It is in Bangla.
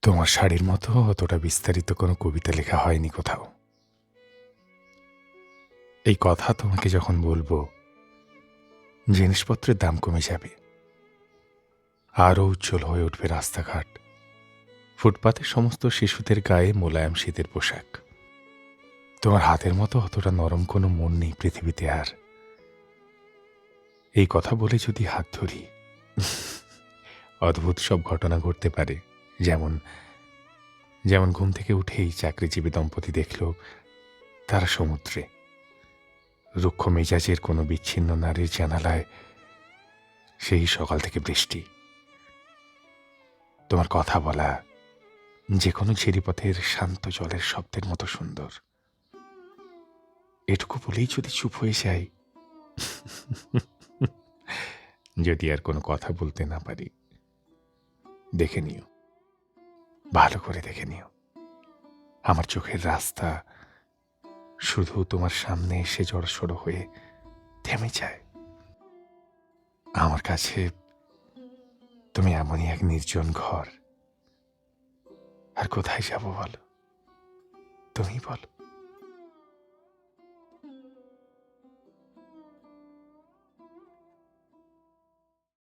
তোমার শাড়ির মতো অতটা বিস্তারিত কোনো কবিতা লেখা হয়নি কোথাও। এই কথা তোমাকে যখন বলবো, জিনিসপত্রের দাম কমে যাবে, আরও উজ্জ্বল হয়ে উঠবে রাস্তাঘাট, ফুটপাতে সমস্ত শিশুদের গায়ে মোলায়েম শীতের পোশাক। তোমার হাতের মতো অতটা নরম কোনো মন নেই পৃথিবীতে আর। এই কথা বলে যদি হাত ধরি, অদ্ভুত সব ঘটনা ঘটতে পারে। যেমন যেমন ঘুম থেকে উঠেই চাকরিজীবী দম্পতি দেখল তারা সমুদ্রে, রুক্ষ মেজাজের কোনো বিচ্ছিন্ন নারীর জানালায় সেই সকাল থেকে বৃষ্টি। তোমার কথা বলা যে কোনো ঝিরিপথের শান্ত জলের শব্দের মতো সুন্দর। এটুকু বলেই যদি চুপ হয়ে যাই, যদি আর কোনো কথা বলতে না পারি, দেখে নিও, ভালো করে দেখে নিও, আমার চোখের রাস্তা শুধু তোমার সামনে এসে জড়সড় হয়ে থেমে যায়। আমার কাছে তুমি এমনই এক নির্জন ঘর। আর কোথায় যাব বলো, তুমি বলো।